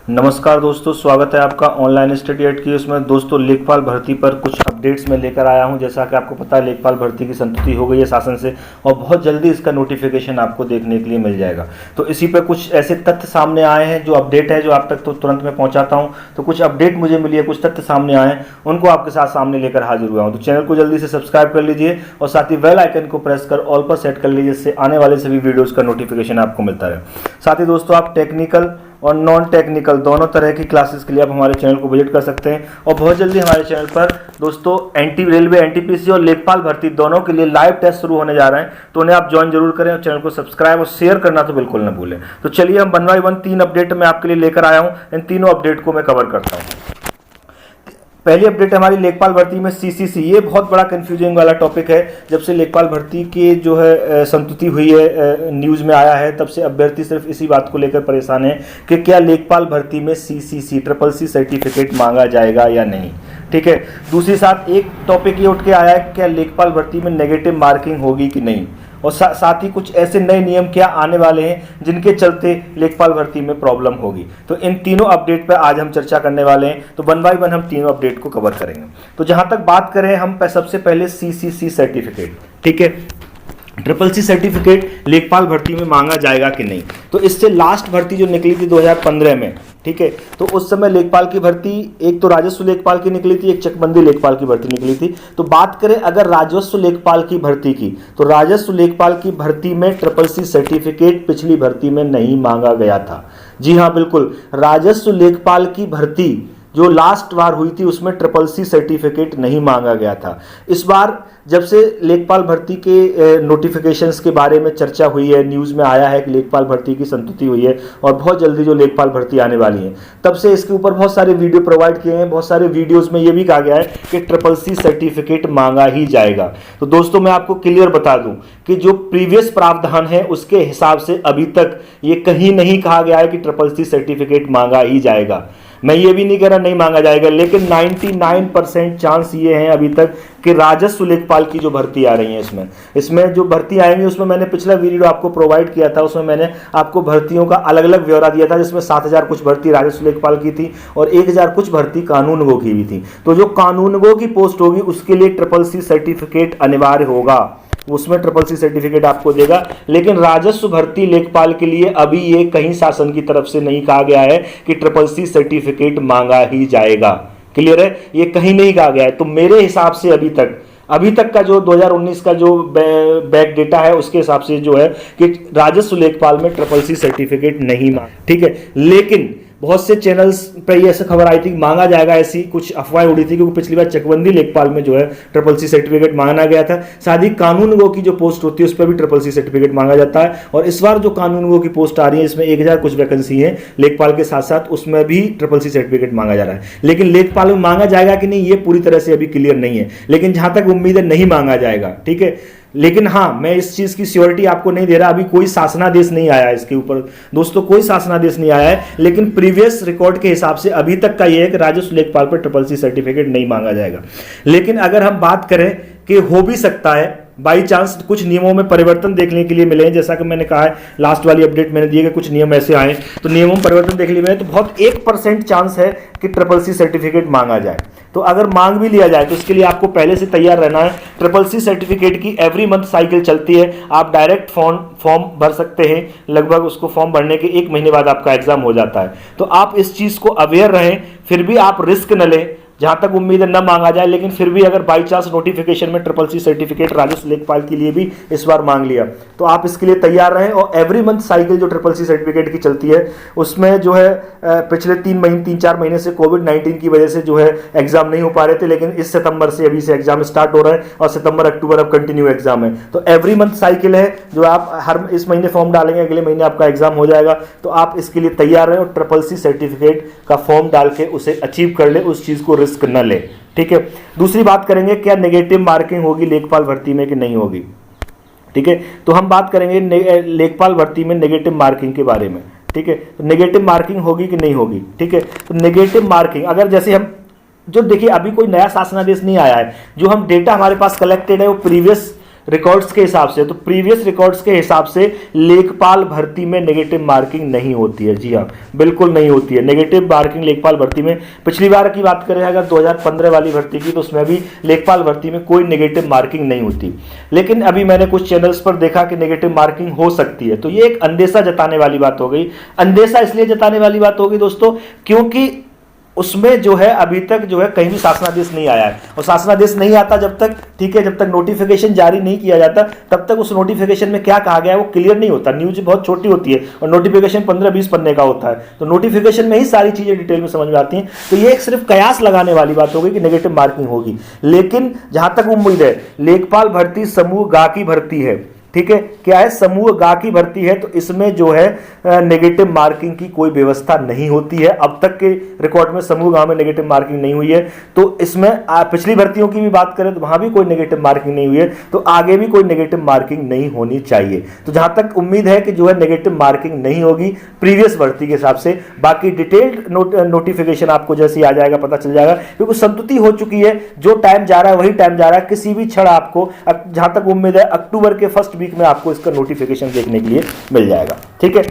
नमस्कार दोस्तों, स्वागत है आपका ऑनलाइन स्टडी एट की। उसमें दोस्तों लेखपाल भर्ती पर कुछ अपडेट्स में लेकर आया हूं। जैसा कि आपको पता है, लेखपाल भर्ती की संतुष्टि हो गई है शासन से और बहुत जल्दी इसका नोटिफिकेशन आपको देखने के लिए मिल जाएगा। तो इसी पर कुछ ऐसे तथ्य सामने आए हैं, जो अपडेट है जो आप तक तो तुरंत मैं पहुंचाता हूं। तो कुछ अपडेट मुझे मिली है, कुछ तथ्य सामने आए हैं, उनको आपके साथ सामने लेकर हाजिर हुआ हूँ। तो चैनल को जल्दी से सब्सक्राइब कर लीजिए और साथ ही बेल आइकन को प्रेस कर ऑल पर सेट कर लीजिए, जिससे आने वाले सभी वीडियोज़ का नोटिफिकेशन आपको मिलता रहे। साथ ही दोस्तों, आप टेक्निकल और नॉन टेक्निकल दोनों तरह की क्लासेस के लिए आप हमारे चैनल को विजिट कर सकते हैं। और बहुत जल्दी हमारे चैनल पर दोस्तों रेलवे एनटीपीसी और लेखपाल भर्ती दोनों के लिए लाइव टेस्ट शुरू होने जा रहे हैं, तो उन्हें आप ज्वाइन जरूर करें और चैनल को सब्सक्राइब और शेयर करना तो बिल्कुल ना भूलें। तो चलिए, हम 1 बाय 1 3 अपडेट मैं आपके लिए लेकर आया हूं। इन तीनों अपडेट को मैं कवर करता हूं। पहली अपडेट हमारी लेखपाल भर्ती में सीसीसी। ये बहुत बड़ा कंफ्यूजिंग वाला टॉपिक है। जब से लेखपाल भर्ती की जो है संतुष्टि हुई है, न्यूज़ में आया है, तब से अभ्यर्थी सिर्फ इसी बात को लेकर परेशान है कि क्या लेखपाल भर्ती में सीसीसी ट्रिपल सी सर्टिफिकेट मांगा जाएगा या नहीं। ठीक है। दूसरी साथ एक टॉपिक ये उठ के आया है, क्या लेखपाल भर्ती में नेगेटिव मार्किंग होगी कि नहीं, और साथ ही कुछ ऐसे नए नियम क्या आने वाले हैं जिनके चलते लेखपाल भर्ती में प्रॉब्लम होगी। तो इन तीनों अपडेट पर आज हम चर्चा करने वाले हैं। तो 1 बाय 1 हम तीनों अपडेट को कवर करेंगे। तो जहां तक बात करें हम सबसे पहले सीसीसी सर्टिफिकेट, ठीक है, ट्रिपल सी सर्टिफिकेट लेखपाल भर्ती में मांगा जाएगा कि नहीं। तो इससे लास्ट भर्ती जो निकली थी 2015 में, ठीक है, तो उस समय लेखपाल की भर्ती एक तो राजस्व लेखपाल की निकली थी, एक चकबंदी लेखपाल की भर्ती निकली थी। तो बात करें अगर राजस्व लेखपाल की भर्ती की, तो राजस्व लेखपाल की भर्ती में ट्रिपल सी सर्टिफिकेट पिछली भर्ती में नहीं मांगा गया था। जी हाँ, बिल्कुल, राजस्व लेखपाल की भर्ती जो लास्ट बार हुई थी उसमें ट्रिपल सी सर्टिफिकेट नहीं मांगा गया था। इस बार जब से लेखपाल भर्ती के नोटिफिकेशंस के बारे में चर्चा हुई है, न्यूज़ में आया है कि लेखपाल भर्ती की संतुष्टि हुई है और बहुत जल्दी जो लेखपाल भर्ती आने वाली है, तब से इसके ऊपर बहुत सारे वीडियो प्रोवाइड किए हैं। बहुत सारे वीडियोस में ये भी कहा गया है कि ट्रिपल सी सर्टिफिकेट मांगा ही जाएगा। तो दोस्तों, मैं आपको क्लियर बता दूं कि जो प्रीवियस प्रावधान है उसके हिसाब से अभी तक ये कहीं नहीं कहा गया है कि ट्रिपल सी सर्टिफिकेट मांगा ही जाएगा। मैं ये भी नहीं कह रहा नहीं मांगा जाएगा, लेकिन 99% चांस ये हैं अभी तक कि राजस्व लेखपाल की जो भर्ती आ रही है, इसमें जो भर्ती आएंगी, उसमें मैंने पिछला वीडियो आपको प्रोवाइड किया था, उसमें मैंने आपको भर्तियों का अलग अलग ब्यौरा दिया था, जिसमें 7000 कुछ भर्ती राजस्व लेखपाल की थी और 1000 कुछ भर्ती कानूनगो की भी थी। तो जो कानूनगो की पोस्ट होगी उसके लिए ट्रिपल सी सर्टिफिकेट अनिवार्य होगा, उसमें ट्रिपल सी सर्टिफिकेट आपको देगा। लेकिन राजस्व भर्ती लेखपाल के लिए अभी ये कहीं शासन की तरफ से नहीं कहा गया है कि ट्रिपल सी सर्टिफिकेट मांगा ही जाएगा। क्लियर है, ये कहीं नहीं कहा गया है। तो मेरे हिसाब से अभी तक का जो 2019 का जो बैक डेटा है उसके हिसाब से जो है कि राजस्व लेखपाल में ट्रिपल सी सर्टिफिकेट नहीं मांगा। ठीक है, लेकिन बहुत से चैनल्स पे ये ऐसे खबर आई थी कि मांगा जाएगा, ऐसी कुछ अफवाहें उड़ी थी, क्योंकि पिछली बार चकबंदी लेखपाल में जो है ट्रिपल सी सर्टिफिकेट मांगा गया था। साथ ही कानूनगो की जो पोस्ट होती है उस पर भी ट्रिपल सी सर्टिफिकेट मांगा जाता है। और इस बार जो कानूनगो की पोस्ट आ रही है इसमें 1000 कुछ वैकेंसी है लेखपाल के साथ साथ, उसमें भी ट्रिपल सी सर्टिफिकेट मांगा जा रहा है। लेकिन लेखपाल में मांगा जाएगा कि नहीं ये पूरी तरह से अभी क्लियर नहीं है, लेकिन जहां तक उम्मीद है नहीं मांगा जाएगा। ठीक है, लेकिन हाँ, मैं इस चीज की श्योरिटी आपको नहीं दे रहा, अभी कोई शासनादेश नहीं आया है इसके ऊपर दोस्तों, कोई शासनादेश नहीं आया है। लेकिन प्रीवियस रिकॉर्ड के हिसाब से अभी तक का ये है कि राजस्व लेखपाल पर ट्रिपल सी सर्टिफिकेट नहीं मांगा जाएगा। लेकिन अगर हम बात करें कि हो भी सकता है बाई चांस कुछ नियमों में परिवर्तन देखने के लिए मिले हैं, जैसा कि मैंने कहा है लास्ट वाली अपडेट मैंने दी है कि कुछ नियम ऐसे आए तो नियमों में परिवर्तन देखने मिले, तो बहुत 1% चांस है कि ट्रिपल सी सर्टिफिकेट मांगा जाए। तो अगर मांग भी लिया जाए तो इसके लिए आपको पहले से तैयार रहना है। ट्रिपल सी सर्टिफिकेट की एवरी मंथ साइकिल चलती है, आप डायरेक्ट फॉर्म भर सकते हैं, लगभग उसको फॉर्म भरने के 1 महीने बाद आपका एग्जाम हो जाता है। तो आप इस चीज को अवेयर रहें, फिर भी आप रिस्क न लें, जहां तक उम्मीद है न मांगा जाए। लेकिन फिर भी अगर बाई चांस नोटिफिकेशन में ट्रिपल सी सर्टिफिकेट राजस्व लेखपाल के लिए भी इस बार मांग लिया तो आप इसके लिए तैयार रहें। और एवरी मंथ साइकिल जो ट्रिपल सी सर्टिफिकेट की चलती है उसमें जो है पिछले 3-4 महीने से कोविड-19 की वजह से जो है एग्जाम नहीं हो पा रहे थे, लेकिन इस सितंबर से अभी से एग्जाम स्टार्ट हो रहा है और सितंबर अक्टूबर अब कंटिन्यू एग्जाम है। तो एवरी मंथ साइकिल है जो आप हर इस महीने फॉर्म डालेंगे, अगले महीने आपका एग्जाम हो जाएगा। तो आप इसके लिए तैयार रहें और ट्रिपल सी सर्टिफिकेट का फॉर्म डाल के उसे अचीव कर ले, उस चीज को रिस्क न ले। ठीक है, दूसरी बात करेंगे क्या नेगेटिव मार्किंग होगी लेखपाल भर्ती में कि नहीं होगी। ठीक है, तो हम बात करेंगे लेखपाल भर्ती में नेगेटिव मार्किंग के बारे में। ठीक है, तो नेगेटिव मार्किंग होगी कि नहीं होगी। ठीक है, तो नेगेटिव मार्किंग अगर जैसे हम जो देखिए अभी कोई नया शासनादेश नहीं आया है, जो हम डेटा हमारे पास कलेक्टेड है वो प्रीवियस रिकॉर्ड्स के हिसाब से, तो प्रीवियस रिकॉर्ड्स के हिसाब से लेखपाल भर्ती में नेगेटिव मार्किंग नहीं होती है। जी हाँ, बिल्कुल नहीं होती है नेगेटिव मार्किंग लेखपाल भर्ती में। पिछली बार की बात करें अगर 2015 वाली भर्ती की, तो उसमें भी लेखपाल भर्ती में कोई नेगेटिव मार्किंग नहीं होती। लेकिन अभी मैंने कुछ चैनल्स पर देखा कि नेगेटिव मार्किंग हो सकती है, तो ये एक अंदेशा जताने वाली बात हो गई। अंदेशा इसलिए जताने वाली बात होगी दोस्तों क्योंकि उसमें जो है अभी तक जो है कहीं भी शासनादेश नहीं आया है, और शासनादेश नहीं आता जब तक, ठीक है, जब तक नोटिफिकेशन जारी नहीं किया जाता तब तक उस नोटिफिकेशन में क्या कहा गया है वो क्लियर नहीं होता। न्यूज बहुत छोटी होती है और नोटिफिकेशन 15-20 पन्ने का होता है, तो नोटिफिकेशन में ही सारी चीजें डिटेल में समझ में आती हैं। तो ये एक सिर्फ कयास लगाने वाली बात होगी कि नेगेटिव मार्किंग होगी, लेकिन जहां तक उम्मीद है लेखपाल भर्ती समूह गा की भर्ती है, ठीक है, क्या है, समूह गा की भर्ती है, तो इसमें जो है नेगेटिव मार्किंग की कोई व्यवस्था नहीं होती है। अब तक के रिकॉर्ड में समूह गा में नेगेटिव मार्किंग नहीं हुई है, तो इसमें पिछली भर्तियों की भी बात करें तो वहां भी कोई नेगेटिव मार्किंग नहीं हुई है, तो आगे भी कोई नेगेटिव मार्किंग नहीं होनी चाहिए। तो जहां तक उम्मीद है कि जो है नेगेटिव मार्किंग नहीं होगी प्रीवियस भर्ती के हिसाब से। बाकी डिटेल्ड नोटिफिकेशन आपको जैसे ही आ जाएगा पता चल जाएगा, क्योंकि संतुति हो चुकी है, जो टाइम जा रहा है वही टाइम जा रहा है। किसी भी क्षण आपको, जहां तक उम्मीद है, अक्टूबर के फर्स्ट वीक में आपको इसका नोटिफिकेशन देखने के लिए मिल जाएगा। ठीक है,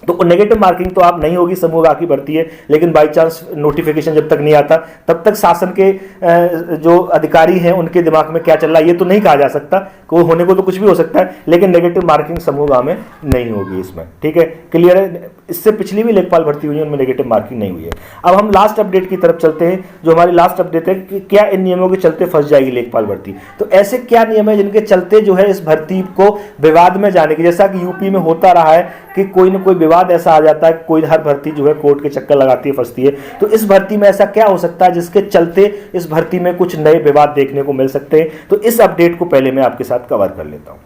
तो नेगेटिव मार्किंग तो आप नहीं होगी, समूह गा की भर्ती है, लेकिन बाई चांस नोटिफिकेशन जब तक नहीं आता तब तक शासन के जो अधिकारी हैं उनके दिमाग में क्या चल रहा है ये तो नहीं कहा जा सकता, को होने को तो कुछ भी हो सकता है, लेकिन नेगेटिव मार्किंग समूह गा में नहीं होगी इसमें। ठीक है, क्लियर है। इससे पिछली भी लेखपाल भर्ती हुई है उनमें नेगेटिव मार्किंग नहीं हुई है। अब हम लास्ट अपडेट की तरफ चलते हैं, जो हमारी लास्ट अपडेट है कि क्या इन नियमों के चलते फंस जाएगी लेखपाल भर्ती। तो ऐसे क्या नियम है जिनके चलते जो है इस भर्ती को विवाद में जाने की, जैसा कि यूपी में होता रहा है कि कोई ना कोई विवाद ऐसा आ जाता है, कोई हर भर्ती जो है कोर्ट के चक्कर लगाती है, फंसती है। तो इस भर्ती में ऐसा क्या हो सकता है जिसके चलते इस भर्ती में कुछ नए विवाद देखने को मिल सकते हैं, तो इस अपडेट को पहले मैं आपके साथ कवर कर लेता हूं।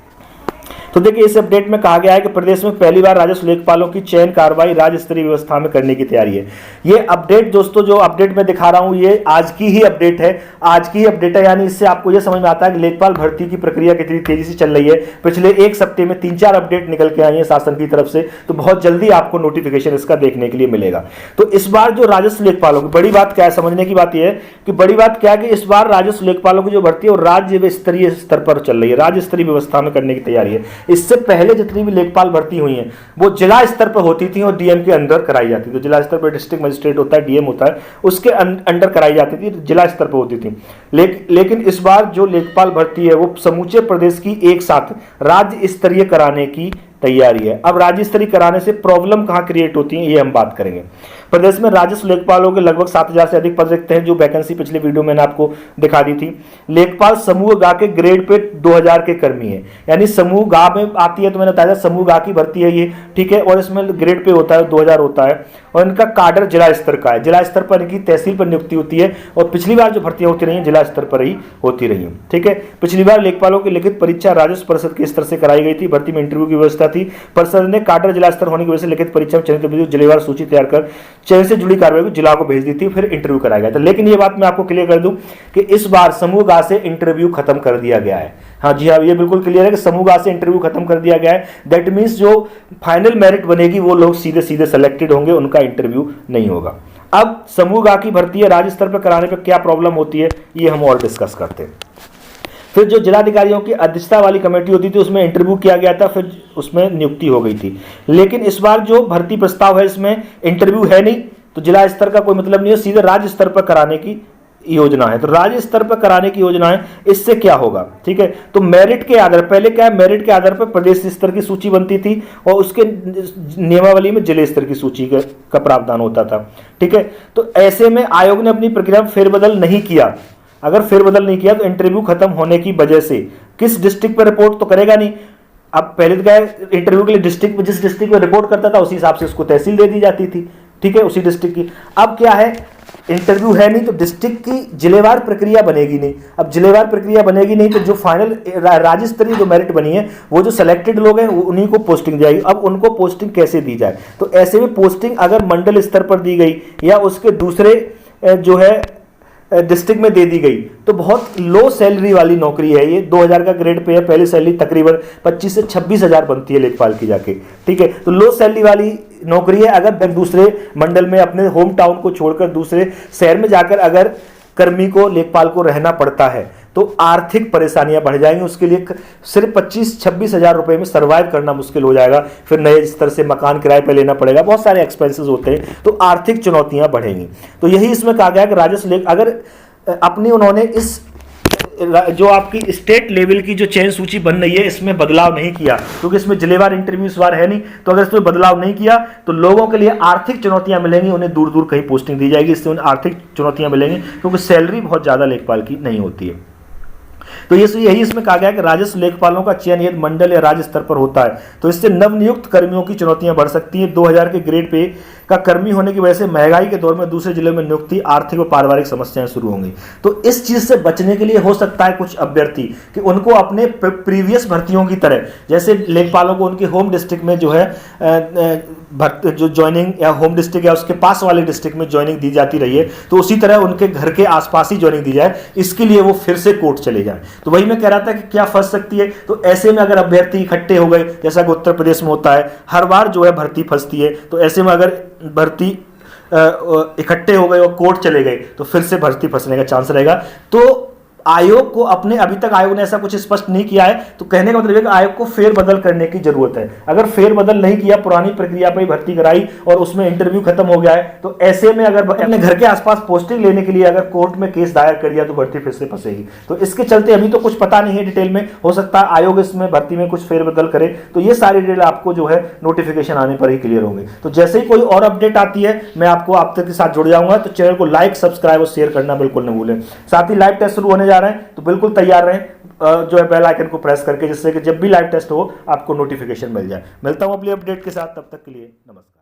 तो देखिए, इस अपडेट में कहा गया है कि प्रदेश में पहली बार राजस्व लेखपालों की चयन कार्रवाई राज्य स्तरीय व्यवस्था में करने की तैयारी है। ये अपडेट दोस्तों, जो अपडेट मैं दिखा रहा हूं, ये आज की ही अपडेट है, आज की ही अपडेट है। यानी इससे आपको ये समझ में आता है कि लेखपाल भर्ती की प्रक्रिया कितनी तेजी से चल रही है। पिछले एक सप्ताह में 3-4 अपडेट निकल के आई है शासन की तरफ से, तो बहुत जल्दी आपको नोटिफिकेशन इसका देखने के लिए मिलेगा। तो इस बार जो राजस्व लेखपालों की बड़ी बात क्या है, समझने की बात यह है कि बड़ी बात क्या है कि इस बार राजस्व लेखपालों की जो भर्ती है वो राज्य स्तरीय स्तर पर चल रही है, राज्य स्तरीय व्यवस्था में करने की तैयारी है। इससे पहले जितनी भी लेखपाल भर्ती हुई हैं वो जिला स्तर पर होती थी और डीएम के अंदर कराई जाती थी। जिला स्तर पर डिस्ट्रिक्ट मजिस्ट्रेट होता है, डीएम होता है, उसके अंडर कराई जाती थी, जिला स्तर पर होती थी। लेकिन इस बार जो लेखपाल भर्ती है वो समूचे प्रदेश की एक साथ राज्य स्तरीय कराने की तैयारी है। अब राज्य स्तरीय कराने से प्रॉब्लम कहां क्रिएट होती है ये हम बात करेंगे। प्रदेश में राजस्व लेखपालों के लगभग 7000 से अधिक पद रिक्त हैं, जो वैकेंसी पिछले वीडियो में मैंने आपको दिखा दी थी। लेखपाल समूह गा के ग्रेड पे 2000 के कर्मी है, यानी समूह गा में आती है, तो मैंने बताया समूह गा की भर्ती है ये, ठीक है, और इसमें ग्रेड पे होता है 2000 होता है, और इनका काडर जिला स्तर का है। जिला स्तर पर इनकी तहसील पर नियुक्ति होती है, और पिछली बार जो भर्तियां होती रही हैं जिला स्तर पर ही होती रही हैं। ठीक है, पिछली बार लेखपालों की लिखित परीक्षा राजस्व परिषद के स्तर से कराई गई थी। भर्ती में इंटरव्यू की व्यवस्था थी। परिषद ने काडर जिला स्तर होने की वजह से लिखित परीक्षा में चयनित अभ्यर्थियों की जिलेवार सूची तैयार कर चयन से जुड़ी कार्रवाई को जिला को भेज दी थी, फिर इंटरव्यू कराया गया था। लेकिन ये बात मैं आपको क्लियर कर दूं कि इस बार समूह गा से इंटरव्यू खत्म कर दिया गया है। हाँ जी हाँ, ये बिल्कुल क्लियर है कि समूह गा से इंटरव्यू खत्म कर दिया गया है। दैट मीन्स जो फाइनल मेरिट बनेगी वो लोग सीधे सीधे सेलेक्टेड होंगे, उनका इंटरव्यू नहीं होगा। अब समूह गा की भर्ती है राज्य स्तर पर कराने पर क्या प्रॉब्लम होती है ये हम और डिस्कस करते हैं। फिर जो जिलाधिकारियों की अध्यक्षता वाली कमेटी होती थी उसमें इंटरव्यू किया गया था, फिर उसमें नियुक्ति हो गई थी। लेकिन इस बार जो भर्ती प्रस्ताव है इसमें इंटरव्यू है नहीं, तो जिला स्तर का कोई मतलब नहीं है, सीधे राज्य स्तर पर कराने की योजना है। तो राज्य स्तर पर कराने की योजना है, इससे क्या होगा, ठीक है, तो मेरिट के आधार, पहले क्या है, मेरिट के आधार पर प्रदेश स्तर की सूची बनती थी और उसके नियमावली में जिले स्तर की सूची का प्रावधान होता था। ठीक है, तो ऐसे में आयोग ने अपनी प्रक्रिया में फेरबदल नहीं किया। अगर फेरबदल नहीं किया तो इंटरव्यू खत्म होने की वजह से किस डिस्ट्रिक्ट पर रिपोर्ट तो करेगा नहीं। अब पहले तो क्या है, इंटरव्यू के लिए डिस्ट्रिक्ट, जिस डिस्ट्रिक्ट में रिपोर्ट करता था उसी हिसाब से उसको तहसील दे दी जाती थी, ठीक है, उसी डिस्ट्रिक्ट की। अब क्या है, इंटरव्यू है नहीं तो डिस्ट्रिक्ट की जिलेवार प्रक्रिया बनेगी नहीं। अब जिलेवार प्रक्रिया बनेगी नहीं तो जो फाइनल राज्य स्तरीय जो मेरिट बनी है वो जो सिलेक्टेड लोग हैं उन्हीं को पोस्टिंग जाएगी। अब उनको पोस्टिंग कैसे दी जाए, तो ऐसे में पोस्टिंग अगर मंडल स्तर पर दी गई या उसके दूसरे जो है डिस्ट्रिक्ट में दे दी गई तो बहुत लो सैलरी वाली नौकरी है ये। 2000 का ग्रेड पे है, पहली सैलरी तकरीबन 25 से 26 हजार बनती है लेखपाल की जाके। ठीक है, तो लो सैलरी वाली नौकरी है। अगर दूसरे मंडल में अपने होम टाउन को छोड़कर दूसरे शहर में जाकर अगर कर्मी को, लेखपाल को रहना पड़ता है तो आर्थिक परेशानियां बढ़ जाएंगी। उसके लिए सिर्फ 25-26 हज़ार रुपए में सर्वाइव करना मुश्किल हो जाएगा। फिर नए स्तर से मकान किराए पर लेना पड़ेगा, बहुत सारे एक्सपेंसेस होते हैं, तो आर्थिक चुनौतियां बढ़ेंगी। तो यही इसमें कहा गया कि राजस्व लेख अगर अपनी उन्होंने इस जो आपकी स्टेट लेवल की जो चयन सूची बन रही है इसमें बदलाव नहीं किया, क्योंकि इसमें जिलेवार इंटरव्यू इस बार है नहीं, तो अगर इसमें बदलाव नहीं किया तो लोगों के लिए आर्थिक चुनौतियां मिलेंगी, उन्हें दूर दूर कहीं पोस्टिंग दी जाएगी, इससे उन्हें आर्थिक चुनौतियां मिलेंगी, क्योंकि सैलरी बहुत ज़्यादा लेखपाल की नहीं होती है। तो यही इसमें कहा गया कि राजस्व लेखपालों का चयन यदि मंडल या राज्य स्तर पर होता है तो इससे नवनियुक्त कर्मियों की चुनौतियां बढ़ सकती हैं। 2000 के ग्रेड पे का कर्मी होने की वजह से महंगाई के दौर में दूसरे जिले में नियुक्ति, आर्थिक और पारिवारिक समस्याएं शुरू होंगी। तो इस चीज से बचने के लिए हो सकता है कुछ अभ्यर्थी कि उनको अपने प्रीवियस भर्तियों की तरह, जैसे लेखपालों को उनके होम डिस्ट्रिक्ट में जो है जो ज्वाइनिंग या होम डिस्ट्रिक्ट या उसके पास वाले डिस्ट्रिक्ट में ज्वाइनिंग दी जाती रही है, तो उसी तरह उनके घर के आसपास ही ज्वाइनिंग दी जाए, इसके लिए वो फिर से कोर्ट चले जाए। तो वही मैं कह रहा था कि क्या फंस सकती है। तो ऐसे में अगर अभ्यर्थी इकट्ठे हो गए, जैसा कि उत्तर प्रदेश में होता है, हर बार जो है भर्ती फंसती है, तो ऐसे में अगर भर्ती इकट्ठे हो गए और कोर्ट चले गए तो फिर से भर्ती फंसने का चांस रहेगा। तो आयोग को अपने, अभी तक आयोग ने ऐसा कुछ स्पष्ट नहीं किया है, तो कहने का मतलब है कि आयोग को फेरबदल करने की जरूरत है। अगर फेरबदल नहीं किया, पुरानी प्रक्रिया पर ही भर्ती कराई और उसमें इंटरव्यू खत्म हो गया है, तो ऐसे में अगर अपने घर के आसपास पोस्टिंग लेने के लिए अगर कोर्ट में केस दायर कर दिया तो भर्ती फिर से फंसेगी। तो इसके चलते अभी तो कुछ पता नहीं है डिटेल में, हो सकता है आयोग इसमें भर्ती में कुछ फेरबदल करे, तो ये सारी डिटेल आपको जो है नोटिफिकेशन आने पर ही क्लियर होंगे। तो जैसे ही कोई और अपडेट आती है मैं आपको आप तक के साथ जुड़ जाऊंगा। तो चैनल को लाइक, सब्सक्राइब और शेयर करना बिल्कुल न भूलें। साथ ही लाइव टेस्ट शुरू होने जा रहे हैं, तो बिल्कुल तैयार रहें जो है बेल आइकन को प्रेस करके, जिससे कि जब भी लाइव टेस्ट हो आपको नोटिफिकेशन मिल जाए। मिलता हूं अगली अपडेट के साथ, तब तक के लिए नमस्कार।